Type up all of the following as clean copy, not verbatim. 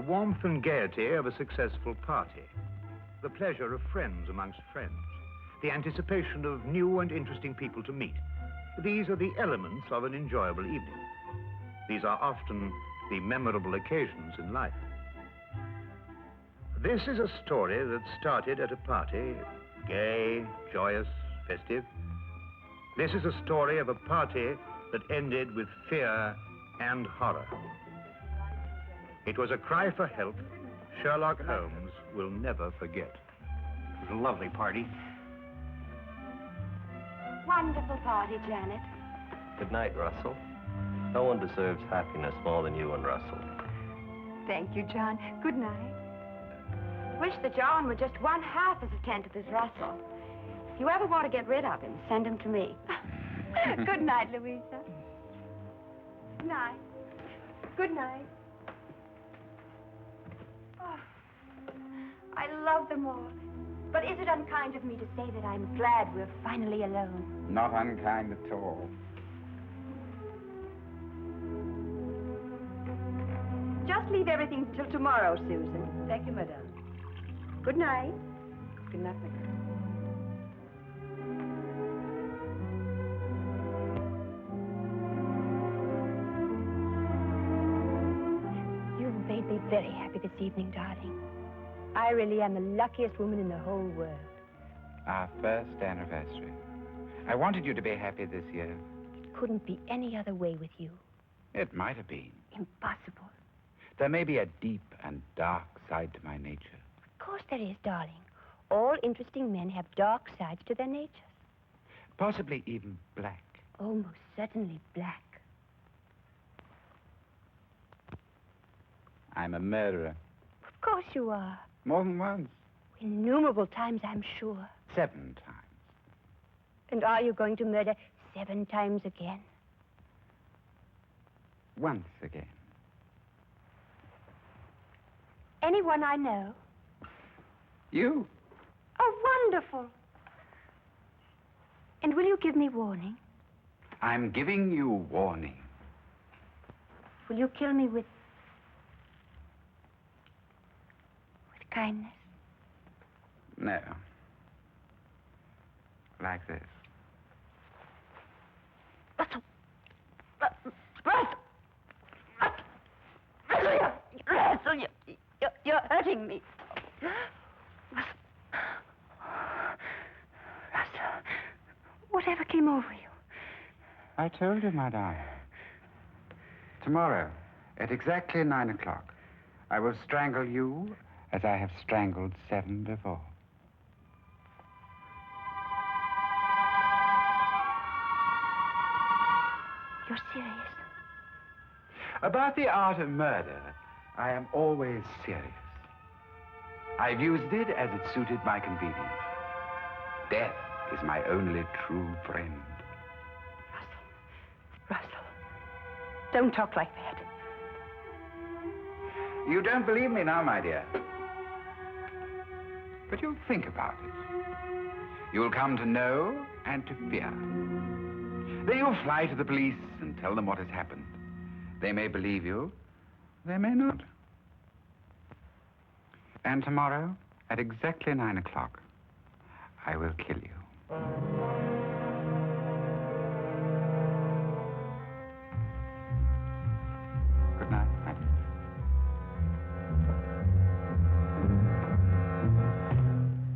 The warmth and gaiety of a successful party. The pleasure of friends amongst friends. The anticipation of new and interesting people to meet. These are the elements of an enjoyable evening. These are often the memorable occasions in life. This is a story that started at a party, gay, joyous, festive. This is a story of a party that ended with fear and horror. It was a cry for help Sherlock Holmes will never forget. It was a lovely party. Wonderful party, Janet. Good night, Russell. No one deserves happiness more than you and Russell. Thank you, John. Good night. Wish that John were just one half as attentive as Russell. If you ever want to get rid of him, send him to me. Good night, Louisa. Good night. Good night. Oh, I love them all. But is it unkind of me to say that I'm glad we're finally alone? Not unkind at all. Just leave everything till tomorrow, Susan. Thank you, madame. Good night. Good night, my girl. You've made me very happy this evening, darling. I really am the luckiest woman in the whole world. Our first anniversary. I wanted you to be happy this year. It couldn't be any other way with you. It might have been. Impossible. There may be a deep and dark side to my nature. Of course there is, darling. All interesting men have dark sides to their natures. Possibly even black. Oh, most certainly black. I'm a murderer. Of course you are. More than once. Innumerable times, I'm sure. 7 times. And are you going to murder 7 times again? Once again. Anyone I know? You? Oh, wonderful. And will you give me warning? I'm giving you warning. Will you kill me with kindness? No. Like this. Russell! Russell, you're hurting me. Russell, whatever came over you? I told you, my darling. Tomorrow, at exactly 9 o'clock, I will strangle you as I have strangled 7 before. You're serious? About the art of murder, I am always serious. I've used it as it suited my convenience. Death is my only true friend. Russell, don't talk like that. You don't believe me now, my dear. But you'll think about it. You'll come to know and to fear. Then you'll fly to the police and tell them what has happened. They may believe you, they may not. And tomorrow, at exactly 9 o'clock, I will kill you. Good night, madam.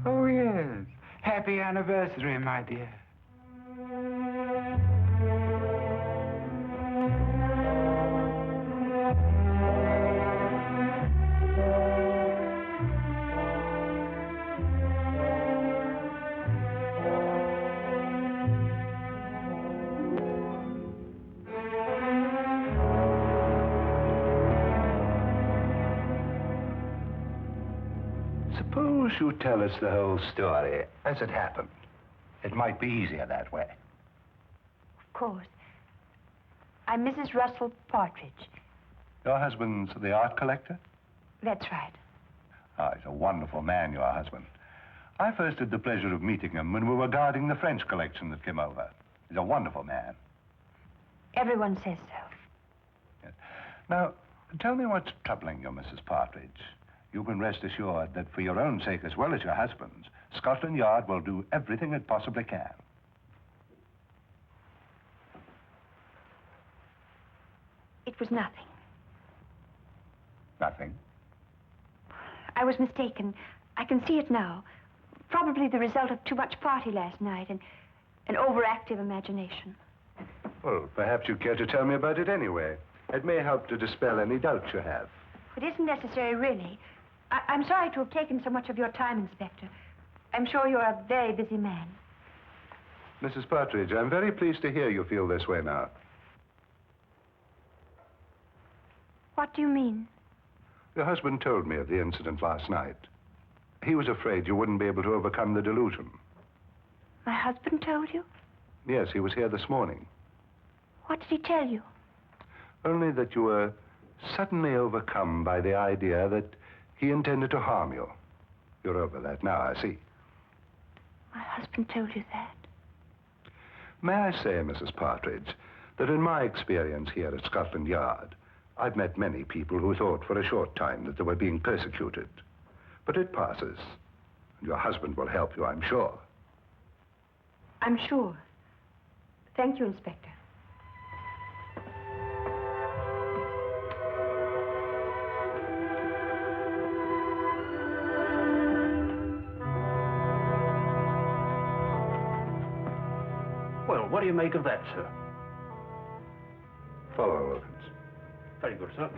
Oh, yes. Happy anniversary, my dear. Suppose you tell us the whole story as it happened. It might be easier that way. Of course. I'm Mrs. Russell Partridge. Your husband's the art collector? That's right. Ah, he's a wonderful man, your husband. I first had the pleasure of meeting him when we were guarding the French collection that came over. He's a wonderful man. Everyone says so. Yes. Now, Tell me what's troubling you, Mrs. Partridge. You can rest assured that for your own sake as well as your husband's, Scotland Yard will do everything it possibly can. It was nothing. Nothing? I was mistaken. I can see it now. Probably the result of too much party last night and an overactive imagination. Well, perhaps you care to tell me about it anyway. It may help to dispel any doubts you have. It isn't necessary, really. I'm sorry to have taken so much of your time, Inspector. I'm sure you're a very busy man. Mrs. Partridge, I'm very pleased to hear you feel this way now. What do you mean? Your husband told me of the incident last night. He was afraid you wouldn't be able to overcome the delusion. My husband told you? Yes, he was here this morning. What did he tell you? Only that you were suddenly overcome by the idea that he intended to harm you. You're over that now, I see. My husband told you that? May I say, Mrs. Partridge, that in my experience here at Scotland Yard, I've met many people who thought for a short time that they were being persecuted. But it passes. And your husband will help you, I'm sure. I'm sure. Thank you, Inspector. Well, what do you make of that, sir? Follow, Wilkins. Very good, sir.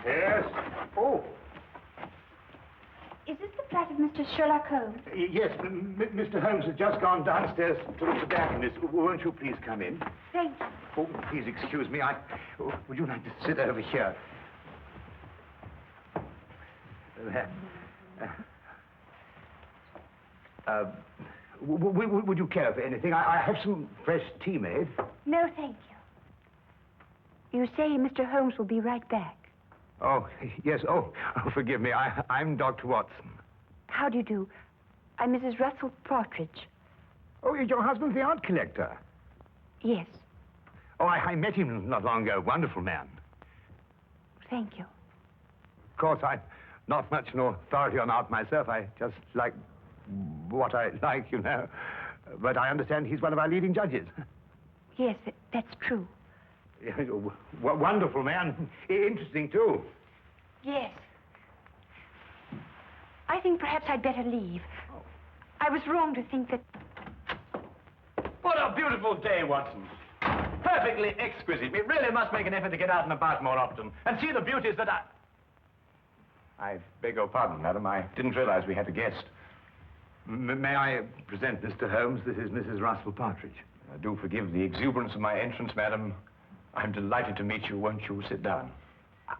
Yes? Oh, Is this the flat of Mr. Sherlock Holmes? yes. Mr. Holmes has just gone downstairs to look for Duncan. Won't you please come in? Thank you. Oh, please excuse me. Would you like to sit over here? There. Would you care for anything? I have some fresh tea made. No, thank you. You say Mr. Holmes will be right back. Oh, yes. Oh, forgive me. I'm Dr. Watson. How do you do? I'm Mrs. Russell Partridge. Oh, your husband's the art collector. Yes, Oh, I met him not long ago. Wonderful man. thank you. Of course, I'm not much an authority on art myself. I just like what I like, you know. But I understand he's one of our leading judges. Yes, that's true. Wonderful man. Interesting, too. Yes. I think perhaps I'd better leave. I was wrong to think that... What a beautiful day, Watson. Perfectly exquisite. We really must make an effort to get out and about more often and see the beauties that I beg your pardon, madam. I didn't realize we had a guest. May I present Mr. Holmes? This is Mrs. Russell Partridge. Do forgive the exuberance of my entrance, madam. I'm delighted to meet you. Won't you sit down?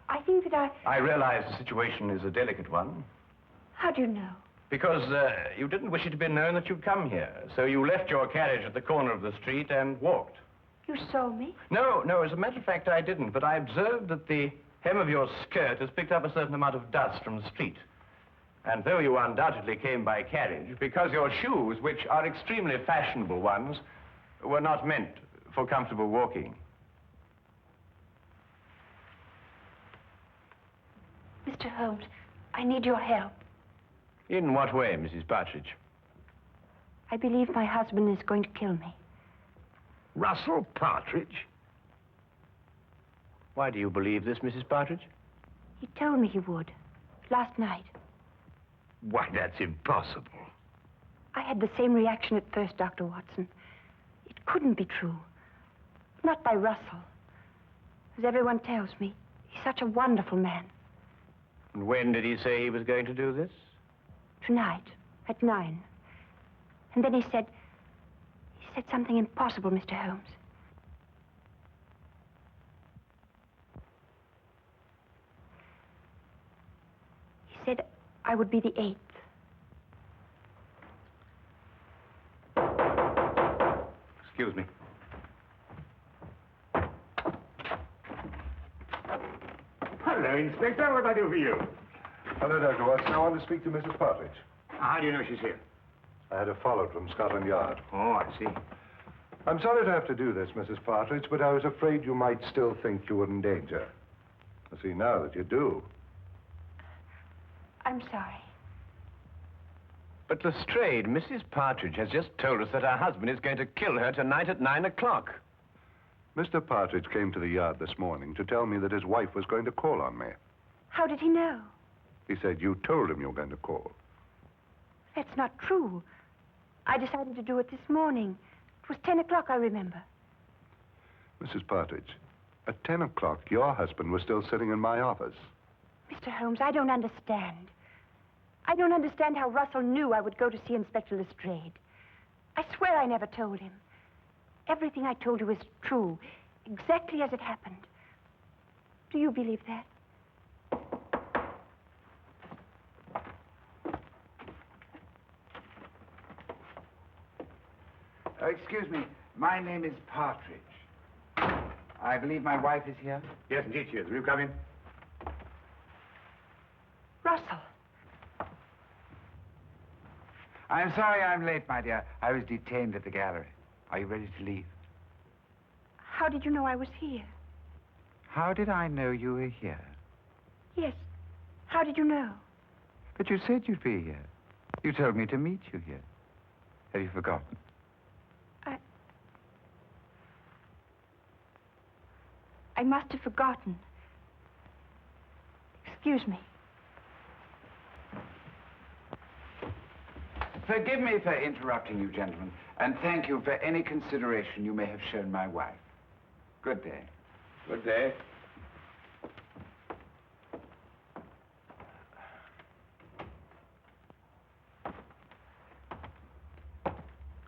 I think that I realize the situation is a delicate one. How do you know? Because you didn't wish it to be known that you'd come here. So you left your carriage at the corner of the street and walked. You saw me? No, as a matter of fact, I didn't. But I observed that the hem of your skirt has picked up a certain amount of dust from the street. And though you undoubtedly came by carriage, because your shoes, which are extremely fashionable ones, were not meant for comfortable walking. Mr. Holmes, I need your help. In what way, Mrs. Partridge? I believe my husband is going to kill me. Russell Partridge? Why do you believe this, Mrs. Partridge? He told me he would. Last night. Why, that's impossible. I had the same reaction at first, Dr. Watson. It couldn't be true. Not by Russell. As everyone tells me, he's such a wonderful man. And when did he say he was going to do this? Tonight, at 9. And then he said something impossible, Mr. Holmes. He said, I would be the 8th. Excuse me. Hello, Inspector. What do I do for you? Hello, Dr. Watson. I want to speak to Mrs. Partridge. How do you know she's here? I had her followed from Scotland Yard. Oh, I see. I'm sorry to have to do this, Mrs. Partridge, but I was afraid you might still think you were in danger. I see now that you do. I'm sorry. But Lestrade, Mrs. Partridge has just told us that her husband is going to kill her tonight at 9 o'clock. Mr. Partridge came to the yard this morning to tell me that his wife was going to call on me. How did he know? He said you told him you were going to call. That's not true. I decided to do it this morning. It was 10 o'clock, I remember. Mrs. Partridge, at 10 o'clock, your husband was still sitting in my office. Mr. Holmes, I don't understand. I don't understand how Russell knew I would go to see Inspector Lestrade. I swear I never told him. Everything I told you is true, exactly as it happened. Do you believe that? Excuse me. My name is Partridge. I believe my wife is here. Yes, indeed she is. Will you come in? Russell. I'm sorry I'm late, my dear. I was detained at the gallery. Are you ready to leave? How did you know I was here? How did I know you were here? Yes. How did you know? But you said you'd be here. You told me to meet you here. Have you forgotten? I must have forgotten. Excuse me. Forgive me for interrupting you, gentlemen, and thank you for any consideration you may have shown my wife. Good day. Good day.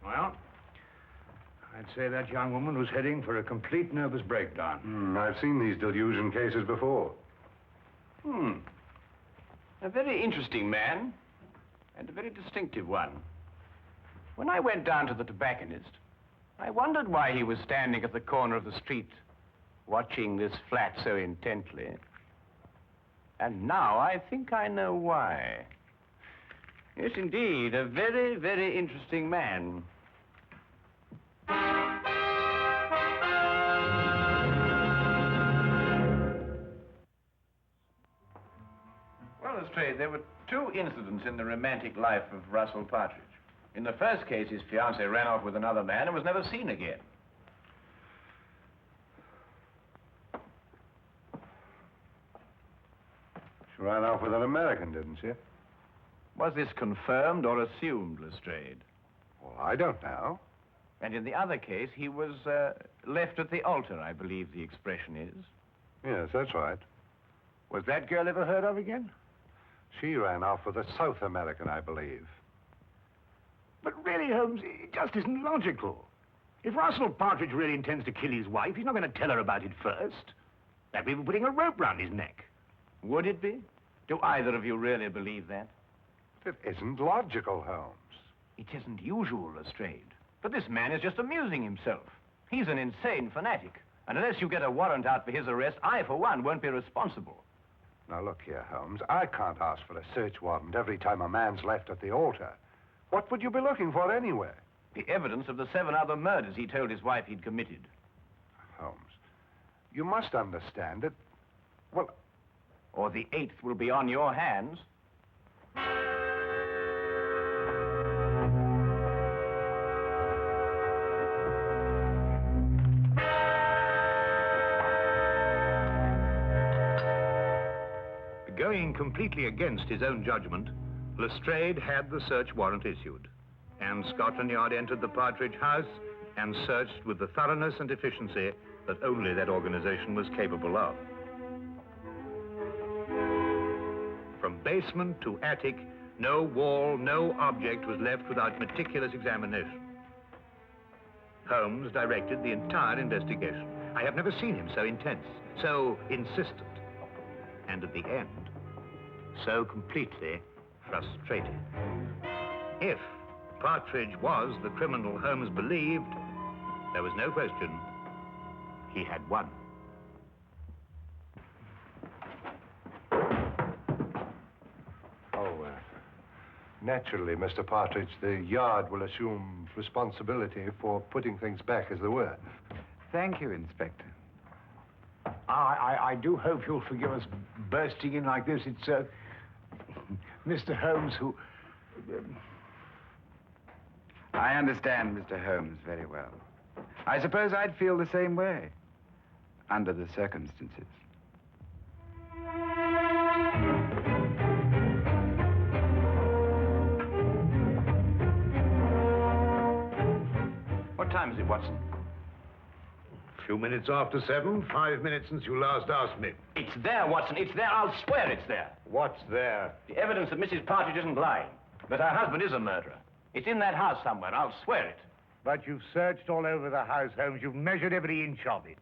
Well, I'd say that young woman was heading for a complete nervous breakdown. I've seen these delusion cases before. A very interesting man, and a very distinctive one. When I went down to the tobacconist, I wondered why he was standing at the corner of the street, watching this flat so intently. And now I think I know why. Yes, indeed, a very, very interesting man. Well, Lestrade, there were two incidents in the romantic life of Russell Partridge. In the first case, his fiancée ran off with another man and was never seen again. She ran off with an American, didn't she? Was this confirmed or assumed, Lestrade? Well, I don't know. And in the other case, he was left at the altar, I believe the expression is. Yes, that's right. Was that girl ever heard of again? She ran off with a South American, I believe. But really, Holmes, it just isn't logical. If Russell Partridge really intends to kill his wife, he's not going to tell her about it first. That'd be putting a rope round his neck. Would it be? Do either of you really believe that? It isn't logical, Holmes. It isn't usual, Lestrade. But this man is just amusing himself. He's an insane fanatic. And unless you get a warrant out for his arrest, I, for one, won't be responsible. Now, look here, Holmes. I can't ask for a search warrant every time a man's left at the altar. What would you be looking for anyway? The evidence of the 7 other murders he told his wife he'd committed. Holmes, you must understand that, well... Or the 8th will be on your hands. Going completely against his own judgment, Lestrade had the search warrant issued, and Scotland Yard entered the Partridge house and searched with the thoroughness and efficiency that only that organization was capable of. From basement to attic, no wall, no object was left without meticulous examination. Holmes directed the entire investigation. I have never seen him so intense, so insistent, and at the end, so completely frustrated. If Partridge was the criminal Holmes believed, there was no question he had won. Naturally, Mr. Partridge, the yard will assume responsibility for putting things back as they were. Thank you, Inspector. I do hope you'll forgive us bursting in like this. It's, Mr. Holmes who... I understand Mr. Holmes very well. I suppose I'd feel the same way, under the circumstances. What time is it, Watson? A few minutes after 7, 5 minutes since you last asked me. It's there, Watson. It's there. I'll swear it's there. What's there? The evidence that Mrs. Partridge isn't lying. That her husband is a murderer. It's in that house somewhere. I'll swear it. But you've searched all over the house, Holmes. You've measured every inch of it.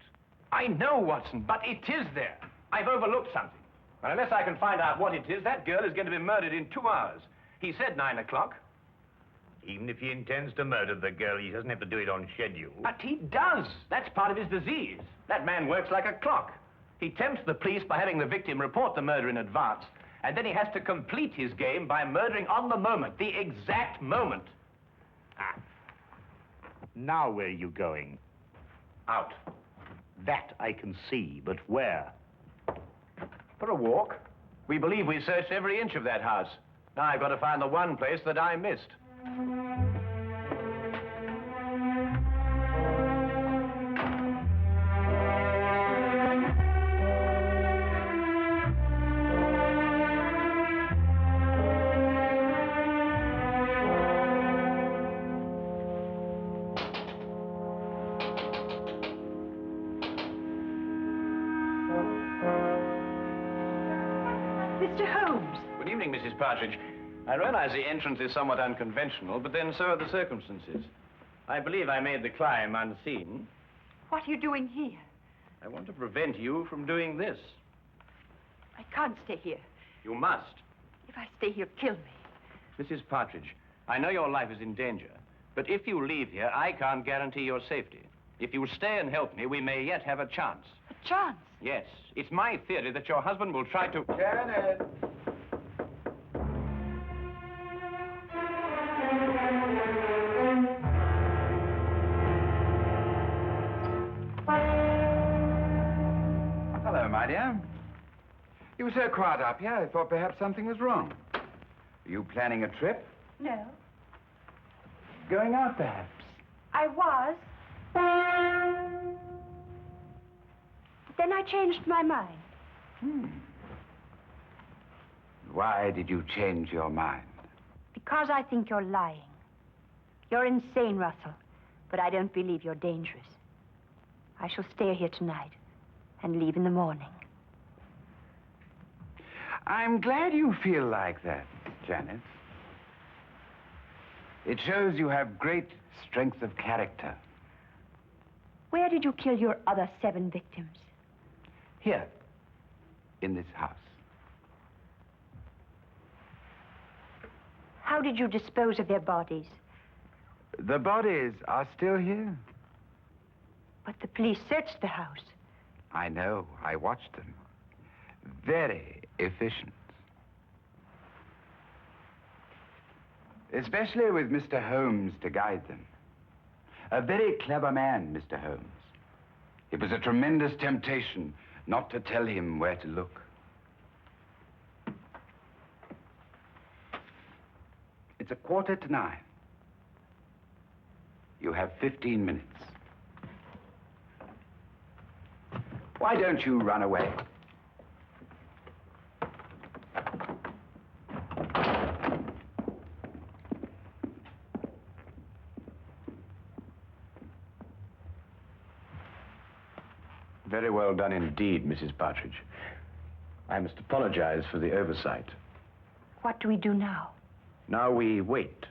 I know, Watson, but it is there. I've overlooked something. And unless I can find out what it is, that girl is going to be murdered in 2 hours. He said 9 o'clock. Even if he intends to murder the girl, he doesn't have to do it on schedule. But he does. That's part of his disease. That man works like a clock. He tempts the police by having the victim report the murder in advance, and then he has to complete his game by murdering on the moment, the exact moment. Ah. Now where are you going? Out. That I can see, but where? For a walk. We believe we searched every inch of that house. Now I've got to find the one place that I missed. Mr. Holmes. Good evening, Mrs. Partridge. I realize the entrance is somewhat unconventional, but then so are the circumstances. I believe I made the climb unseen. What are you doing here? I want to prevent you from doing this. I can't stay here. You must. If I stay here, kill me. Mrs. Partridge, I know your life is in danger, but if you leave here, I can't guarantee your safety. If you stay and help me, we may yet have a chance. A chance? Yes. It's my theory that your husband will try to... Janet! Hello, my dear. You were so quiet up here, I thought perhaps something was wrong. Are you planning a trip? No. Going out, perhaps? I was. Then I changed my mind. Why did you change your mind? Because I think you're lying. You're insane, Russell. But I don't believe you're dangerous. I shall stay here tonight and leave in the morning. I'm glad you feel like that, Janet. It shows you have great strength of character. Where did you kill your other 7 victims? Here, in this house. How did you dispose of their bodies? The bodies are still here. But the police searched the house. I know. I watched them. Very efficient. Especially with Mr. Holmes to guide them. A very clever man, Mr. Holmes. It was a tremendous temptation not to tell him where to look. It's 8:45. You have 15 minutes. Why don't you run away? Very well done indeed, Mrs. Partridge. I must apologize for the oversight. What do we do now? Now we wait.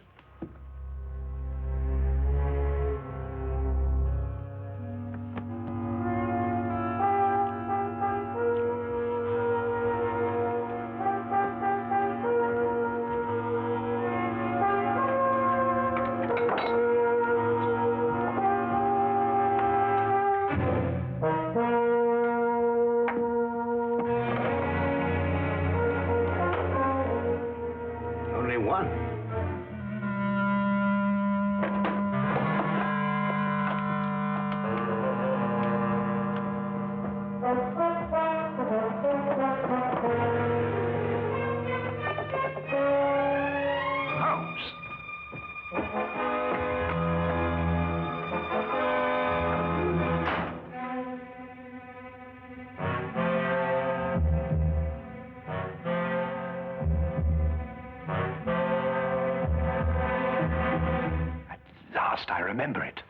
last I remember it.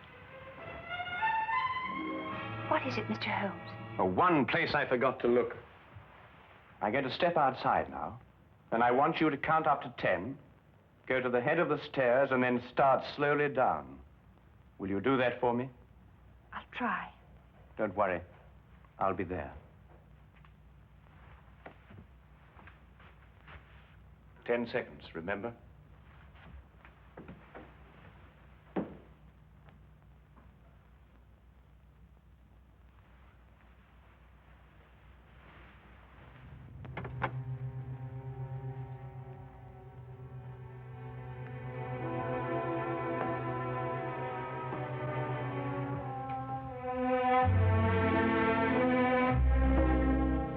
What is it, Mr. Holmes? Oh, one place I forgot to look. I'm going to step outside now, and I want you to count up to 10, go to the head of the stairs, and then start slowly down. Will you do that for me? I'll try. Don't worry. I'll be there. 10 seconds, remember?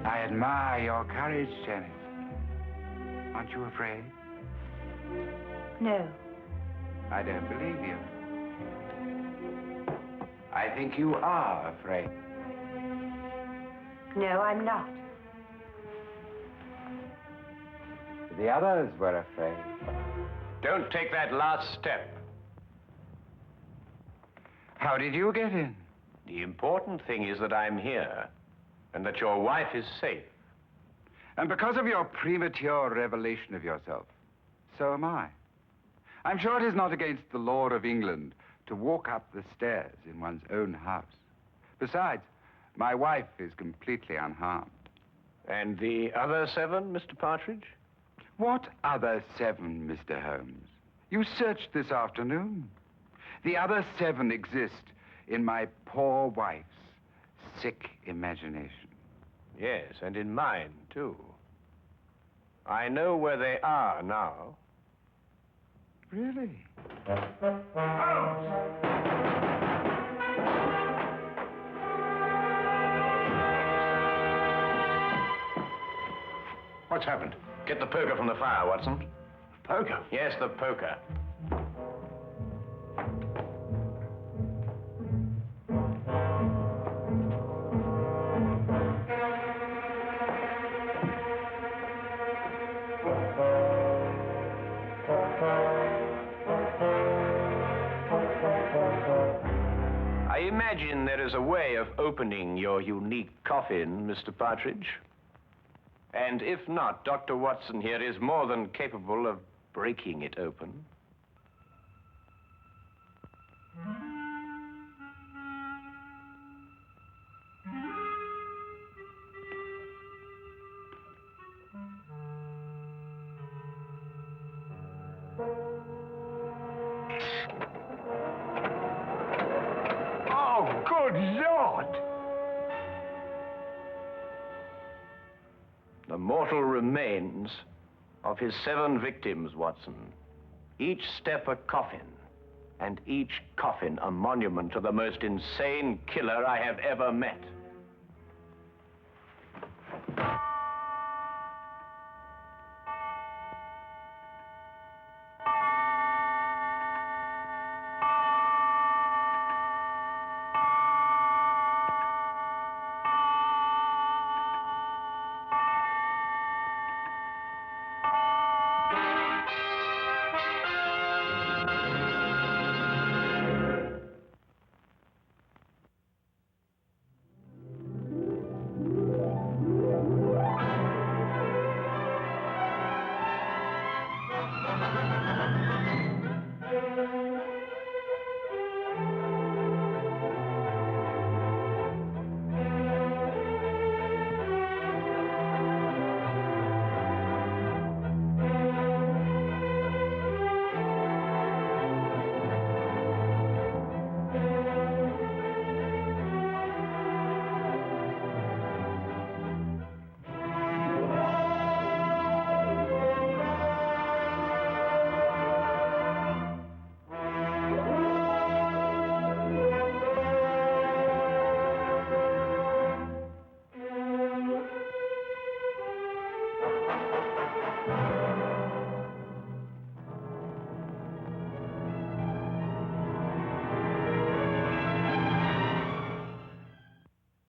I admire your courage, Janet. Aren't you afraid? No. I don't believe you. I think you are afraid. No, I'm not. The others were afraid. Don't take that last step. How did you get in? The important thing is that I'm here, and that your wife is safe. And because of your premature revelation of yourself, so am I. I'm sure it is not against the law of England to walk up the stairs in one's own house. Besides, my wife is completely unharmed. And the other 7, Mr. Partridge? What other 7, Mr. Holmes? You searched this afternoon. The other 7 exist in my poor wife's sick imagination. Yes, and in mine, too. I know where they are now. Really? What's happened? Get the poker from the fire, Watson. Poker? Yes, the poker. I imagine there is a way of opening your unique coffin, Mr. Partridge. And if not, Dr. Watson here is more than capable of breaking it open. Oh, good Lord! The mortal remains of his 7 victims, Watson. Each step a coffin, and each coffin a monument to the most insane killer I have ever met.